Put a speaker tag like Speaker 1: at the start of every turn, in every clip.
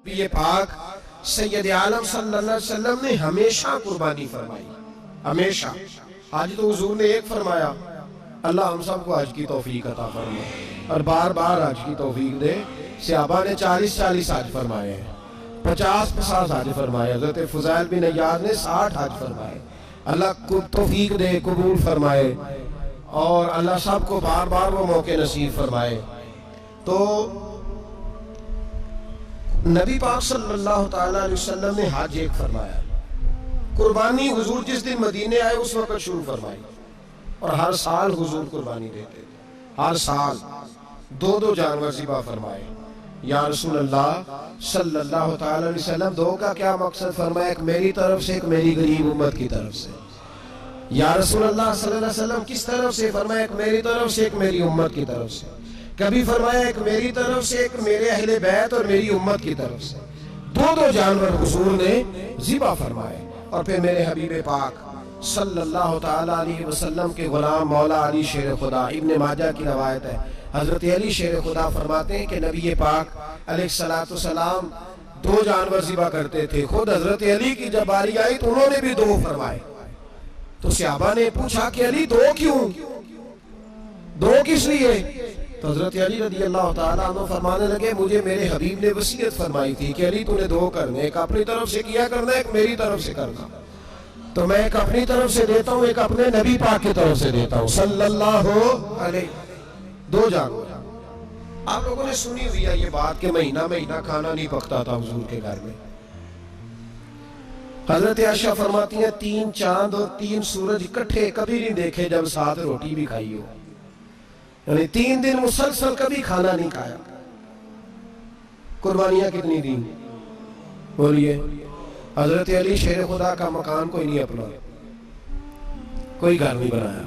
Speaker 1: نبی پاک سید عالم صلی اللہ علیہ وسلم نے ہمیشہ قربانی فرمائی، ہمیشہ۔ آج تو حضور نے ایک فرمایا، اللہ ہم سب کو حج کی توفیق عطا فرمائے اور بار بار حج کی توفیق دے۔ صحابہ نے 40 حج فرمائے ہیں، 50 حج فرمائے، حضرت فضیل بن عیاض نے 60 حج فرمائے۔ اللہ کو توفیق دے، قبول فرمائے اور اللہ سب کو بار بار وہ موقع نصیب فرمائے۔ تو نبی پاک صلی اللہ تعالیٰ علیہ وسلم نے حج ایک فرمایا، قربانی حضور جس دن مدینے آئے اس وقت شروع فرمائی، اور ہر سال حضور قربانی دیتے تھے، ہر سال 2 جانور ذبح فرمائے۔ یا رسول اللہ صلی اللہ تعالیٰ علیہ وسلم 2 کا کیا مقصد فرمایا؟ ایک میری طرف سے، ایک میری غریب امت کی طرف سے۔ یا رسول اللہ صلی اللہ علیہ وسلم کس طرف سے فرمایا؟ ایک میری طرف سے، ایک میری امت کی طرف سے۔ کبھی فرمایا ایک میری طرف سے، ایک میرے اہل بیت اور میری امت کی طرف سے۔ 2 جانور حضور نے ذبح فرمائے، اور پھر میرے حبیب پاک صلی اللہ تعالیٰ علیہ وسلم کے غلام مولا علی شیر خدا، ابن ماجہ کی روایت ہے، حضرت علی شیر خدا فرماتے ہیں کہ نبی پاک علیہ السلام 2 جانور ذبح کرتے تھے۔ خود حضرت علی کی جب باری آئی تو انہوں نے بھی 2 فرمائے۔ تو صحابہ نے پوچھا کہ علی 2 کیوں؟ 2 کس لیے؟ تو حضرت علی رضی اللہ تعالیٰ عنہ فرمانے لگے مجھے میرے حبیب نے وصیت فرمائی تھی کہ علی تو نے 2 کرنے، ایک اپنی طرف سے کیا کرنا، ایک میری طرف سے کرنا۔ تو میں ایک اپنی طرف سے دیتا ہوں، ایک اپنے نبی پاک کی طرف سے دیتا ہوں صلی اللہ علیہ۔ 2 جانور۔ آپ لوگوں نے سنی ہوئی ہے یہ بات کہ مہینہ کھانا نہیں پکتا تھا حضور کے گھر میں۔ حضرت عائشہ فرماتی ہیں 3 چاند اور 3 سورج اکٹھے کبھی نہیں دیکھے جب ساتھ روٹی بھی کھائی ہو، یعنی 3 دن مسلسل کبھی کھانا نہیں کھایا۔ قربانیاں کتنی دیں؟ بولیے۔ حضرت علی شیر خدا کا مکان کوئی نہیں اپنا، کوئی گھر نہیں بنایا۔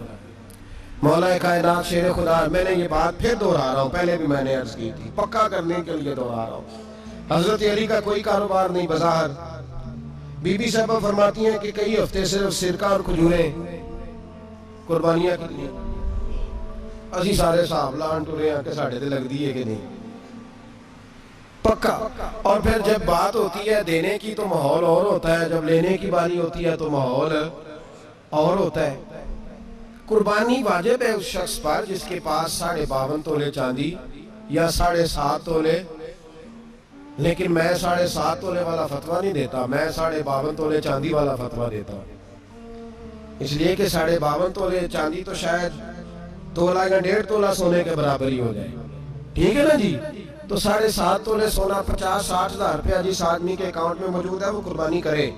Speaker 1: مولا کائنات شیر خدا، میں نے یہ بات پھر دہرا رہا ہوں، پہلے بھی میں نے عرض کی تھی، پکا کرنے کے لیے دہرا رہا ہوں۔ حضرت علی کا کوئی کاروبار نہیں بظاہر۔ بی بی صاحبہ فرماتی ہیں کہ کئی ہفتے صرف سرکہ اور کھجوریں۔ قربانیاں کتنی؟ اسی سارے صاحب لان ٹورے ہیں کہ ساڑھے تے لگ دیئے کہ نہیں، پکا۔ اور پھر جب بات ہوتی ہے دینے کی تو ماحول اور ہوتا ہے، جب لینے کی باری ہوتی ہے تو ماحول اور ہوتا ہے۔ قربانی واجب ہے اس شخص پر جس کے پاس 52.5 تولے چاندی یا 7.5 تولے، لیکن میں 7.5 تولے والا فتویٰ نہیں دیتا، میں 52.5 تولے چاندی والا فتویٰ دیتا ہوں، اس لیے کہ 52.5 تولے چاندی تو شاید 2 تولا یا 1.5 تولا سونے کے برابر ہی ہو جائے، ٹھیک ہے نا جی؟ تو 7.5 تولے سونا 50-60 ہزار روپیہ جس آدمی کے اکاؤنٹ میں موجود ہے وہ قربانی کرے۔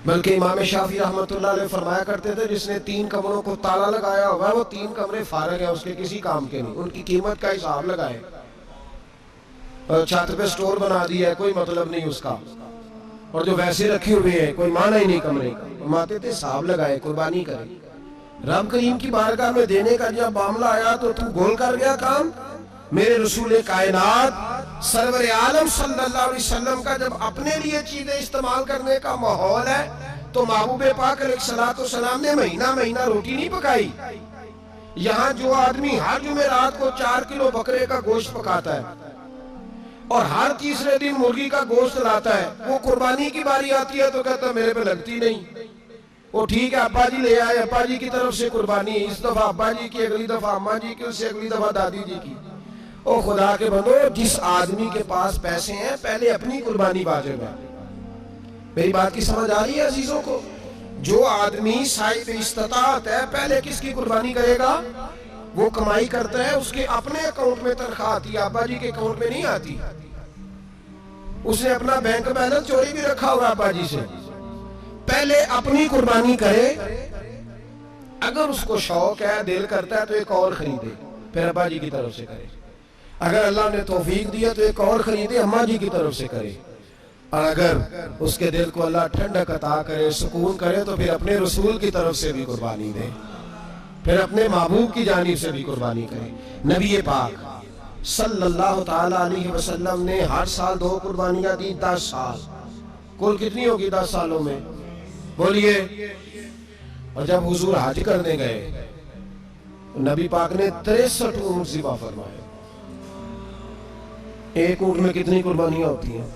Speaker 1: بلکہ امام شافعی رحمۃ اللہ علیہ فرمایا کرتے تھے جس نے 3 کمروں کو تالا لگایا ہوا ہے وہ 3 کمرے فارغ ہیں، اس کے کسی کام کے نہیں، ان کی قیمت کا حساب لگائے۔ اور چھت پہ سٹور بنا دیا ہے، کوئی مطلب نہیں اس کا، اور جو ویسے رکھی ہوئے ہیں کوئی معنی ہی نہیں کمرے کا، فرماتے تھے حساب لگائے، قربانی کرے۔ رب کریم کی بارگاہ میں دینے کا جب معاملہ آیا تو گول کر گیا کام۔ میرے رسول کائنات سرور عالم صلی اللہ علیہ وسلم کا جب اپنے لیے چیزیں استعمال کرنے کا ماحول ہے تو محبوب پاک علیہ السلام نے مہینہ روٹی نہیں پکائی۔ یہاں جو آدمی ہر جمعرات کو 4 کلو بکرے کا گوشت پکاتا ہے اور ہر تیسرے دن مرغی کا گوشت لاتا ہے، وہ قربانی کی باری آتی ہے تو کہتا ہے میرے پہ لگتی نہیں۔ وہ ٹھیک ہے ابا جی لے آئے، ابا جی کی طرف سے قربانی، اس دفعہ ابا جی کی، اگلی دفعہ اماں جی کی، اس سے اگلی دفعہ دادی جی کی۔ او خدا کے بندو، جس آدمی کے پاس پیسے ہیں پہلے اپنی قربانی واجب ہے۔ میری بات کی سمجھ آ رہی ہے عزیزوں کو؟ جو آدمی صاحب استطاعت ہے پہلے کس کی قربانی کرے گا؟ وہ کمائی کرتا ہے، اس کے اپنے اکاؤنٹ میں تنخواہ آتی ہے، ابا جی کے اکاؤنٹ میں نہیں آتی۔ اس نے اپنا بینک بیلنس چوری بھی رکھا ہوگا ابا جی سے۔ پہلے اپنی قربانی کرے، اگر اس کو شوق ہے، دل کرتا ہے تو ایک اور خریدے، پھر ابا جی کی طرف سے کرے۔ اگر اللہ نے توفیق دیا تو ایک اور خریدے، اماں جی کی طرف سے کرے۔ اور اگر اس کے دل کو اللہ ٹھنڈک عطا کرے، سکون کرے، تو پھر اپنے رسول کی طرف سے بھی قربانی دے، پھر اپنے محبوب کی جانب سے بھی قربانی کرے۔ نبی پاک صلی اللہ تعالیٰ علیہ وسلم نے ہر سال 2 قربانیاں دی، 10 سال۔ کل کتنی ہوگی 10 سالوں میں؟ بولیے۔ اور جب حضور حج کرنے گئے نبی پاک نے 63 اونٹ ذبح فرمائے۔ ایک اونٹ میں کتنی قربانیاں ہوتی ہیں؟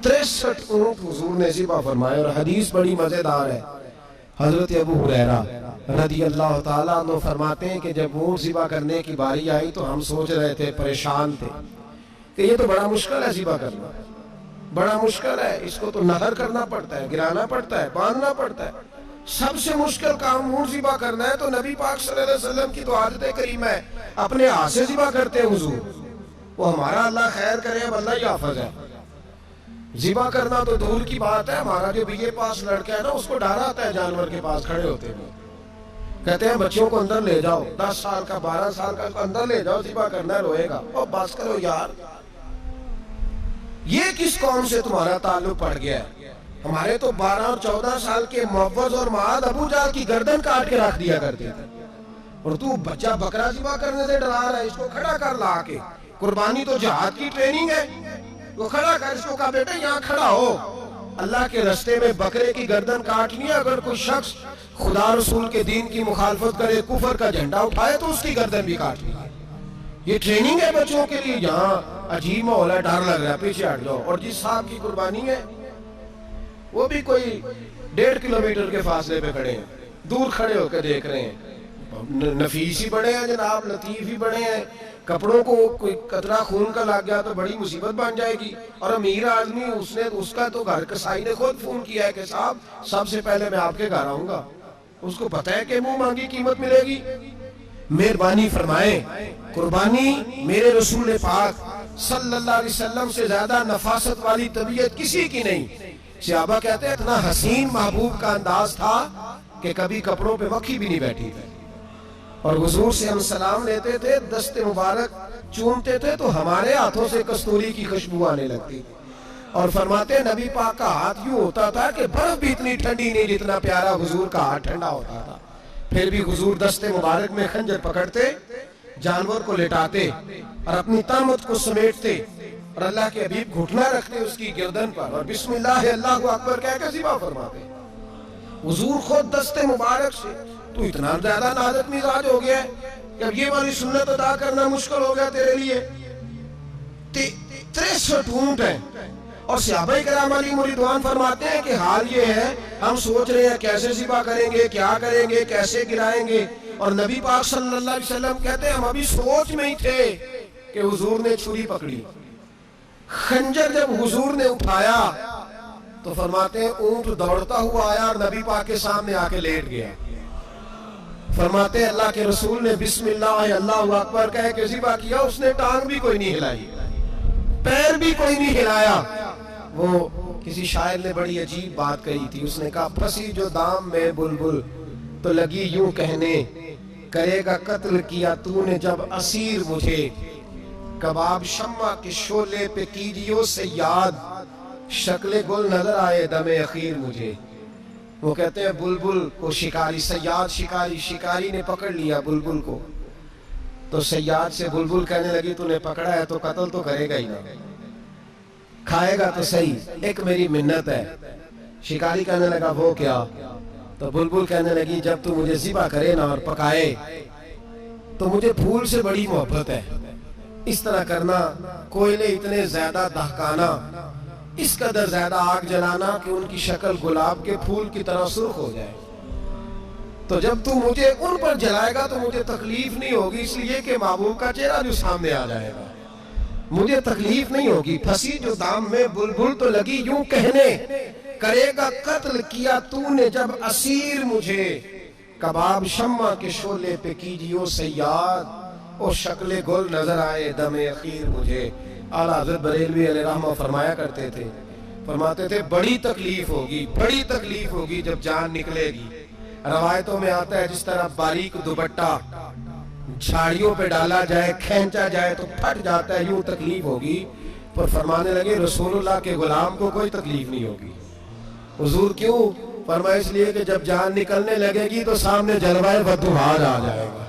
Speaker 1: 63 اونٹ حضور نے ذبح فرمائے. اور حدیث بڑی مزیدار ہے. حضرت ابو ہریرہ رضی اللہ تعالیٰ عنہ فرماتے ہیں کہ جب اونٹ ذبح کرنے کی باری آئی تو ہم سوچ رہے تھے، پریشان تھے کہ یہ تو بڑا مشکل ہے ذبح کرنا، بڑا مشکل ہے، اس کو تو نہر کرنا پڑتا ہے، گرانا پڑتا ہے، باندھنا پڑتا ہے. سب سے مشکل کام اونٹ ذبح کرنا ہے. تو نبی پاک صلی اللہ علیہ وسلم کی تو عادت کریمہ ہے، اپنے ہاتھ سے ذبح کرتے ہیں حضور. وہ ہمارا اللہ خیر کرے، اب اللہ ہی حافظ ہے. ذبح کرنا تو دور کی بات ہے. ہمارا جو بی اے پاس لڑکا ہے نا، اس کو ڈر آتا ہے جانور کے پاس کھڑے ہوتے ہوئے. کہتے ہیں بچوں کو اندر لے جاؤ، 10 سال کا 12 سال کا اندر لے جاؤ، ذبح کرنا ہے، روئے گا. اور بس کرو یار، یہ کس قوم سے تمہارا تعلق پڑ گیا ہے؟ ہمارے تو 12 اور 14 سال کے معوذ اور معاذ ابو جہل کی گردن کاٹ کے رکھ دیا کرتے تھے، اور تو بچہ بکرا ذبح کرنے سے ڈرا رہا ہے. اس کو کھڑا کر لا کے. قربانی تو جہاد کی ٹریننگ ہے. وہ کھڑا کر، اس کو کہا بیٹا یہاں کھڑا ہو، اللہ کے رستے میں بکرے کی گردن کاٹنی ہے. اگر کوئی شخص خدا رسول کے دین کی مخالفت کرے، کفر کا جھنڈا اٹھائے، تو اس کی گردن بھی کاٹنی ہے. یہ ٹریننگ ہے بچوں کے لیے. یہاں عجیب ماحول ہے، ڈر لگ رہا ہے، پیچھے ہٹ جاؤ. اور جس صاحب کی قربانی ہے وہ بھی کوئی 1.5 کلومیٹر کے فاصلے پہ کھڑے ہیں، دور کھڑے ہو کے دیکھ رہے ہیں. نفیس ہی بڑے ہیں جناب، لطیف ہی بڑے ہیں. کپڑوں کو کوئی قطرہ خون کا لگ گیا تو بڑی مصیبت بن جائے گی. اور امیر آدمی، اس کا تو گھر کسائی نے خود فون کیا ہے کہ صاحب سب سے پہلے میں آپ کے گھر آؤں گا. اس کو پتہ ہے کہ منہ مانگی قیمت ملے گی. مہربانی فرمائیں، قربانی میرے رسول پاک صلی اللہ علیہ وسلم سے زیادہ نفاست والی طبیعت کسی کی نہیں. صحابہ کہتے ہیں اتنا حسین محبوب کا انداز تھا کہ کبھی کپڑوں پہ مکھی بھی نہیں بیٹھی تھی. اور حضور سے ہم سلام لیتے تھے، دست مبارک چومتے تھے تو ہمارے ہاتھوں سے کستوری کی خوشبو آنے لگتی. اور فرماتے نبی پاک کا ہاتھ یوں ہوتا تھا کہ برف بھی اتنی ٹھنڈی نہیں جتنا پیارا حضور کا ہاتھ ٹھنڈا ہوتا تھا. پھر بھی حضور دست مبارک میں خنجر پکڑتے، جانور کو لٹاتے اور اپنی طامت کو سمیٹتے، اور اللہ کے حبیب گھٹنا رکھتے اس کی گردن پر، اور بسم اللہ اللہ اکبر کہہ کے ذبح فرماتے. حضور خود دست مبارک سے. تو اتنا زیادہ نازک مزاج ہو گیا ہے کہ اب یہ والی سنت ادا کرنا مشکل ہو گیا تیرے لیے. 63 اونٹ ہیں. اور صحابہ کرام علیہم رضوان فرماتے ہیں کہ حال یہ ہے، ہم سوچ رہے ہیں کیسے ذبح کریں گے، کیا کریں گے، کیسے گرائیں گے. اور نبی پاک صلی اللہ علیہ وسلم کہتے ہیں ہم ابھی سوچ میں ہی تھے کہ حضور نے چھری پکڑی. خنجر جب حضور نے اٹھایا تو فرماتے ہیں اونٹ دوڑتا ہوا آیا اور نبی پاک کے سامنے آ کے لیٹ گیا. فرماتے ہیں اللہ کے رسول نے بسم اللہ اللہ اکبر کہہ کے ذبح کیا. اس نے ٹانگ بھی کوئی نہیں ہلائی، پیر بھی کوئی نہیں ہلایا. وہ کسی شاعر نے بڑی عجیب بات کہی تھی. اس نے کہا پھنسی جو دام میں بلبل تو لگی یوں کہنے، کرے گا قتل کیا تو نے جب اسیر مجھے، کباب شمع کے شعلے پہ کیجیو سے یاد، شکل گل نظر آئے دم اخیر مجھے. وہ کہتے ہیں بلبل کو شکاری، صیاد شکاری نے پکڑ لیا بلبل کو. تو صیاد سے بلبل کہنے لگی تو نے پکڑا ہے تو قتل تو کرے گا ہی نا، کھائے گا تو صحیح، ایک میری منت ہے. شکاری کہنے لگا وہ کیا؟ تو بلبل کہنے لگی جب تو مجھے ذبح کرے نا اور پکائے تو مجھے پھول سے بڑی محبت ہے. اس طرح کرنا، کوئلے اتنے زیادہ دہکانا، اس قدر زیادہ آگ جلانا کہ ان کی شکل گلاب کے پھول کی طرح سرخ ہو جائے. تو جب تو مجھے ان پر جلائے گا تو مجھے تکلیف نہیں ہوگی، اس لیے کہ محبوب کا چہرہ جو سامنے آ جائے گا مجھے تکلیف نہیں ہوگی. پھنسی جو دام میں بلبل تو لگی یوں کہنے، کرے گا قتل کیا تو نے جب اسیر مجھے، کباب شمع کے شعلے پہ کیجیو سے یاد، اور شکل گل نظر آئے دم اخیر مجھے. اعلیٰ حضرت بریلوی علیہ رحمہ فرمایا کرتے تھے، فرماتے تھے بڑی تکلیف ہوگی جب جان نکلے گی. روایتوں میں آتا ہے جس طرح باریک دوپٹہ جھاڑیوں پہ ڈالا جائے، کھینچا جائے تو پھٹ جاتا ہے، یوں تکلیف ہوگی. پر فرمانے لگے رسول اللہ کے غلام کو کوئی تکلیف نہیں ہوگی. حضور کیوں؟ فرمایا اس لیے کہ جب جان نکلنے لگے گی تو سامنے جلوہ بدوحال آ جائے گا.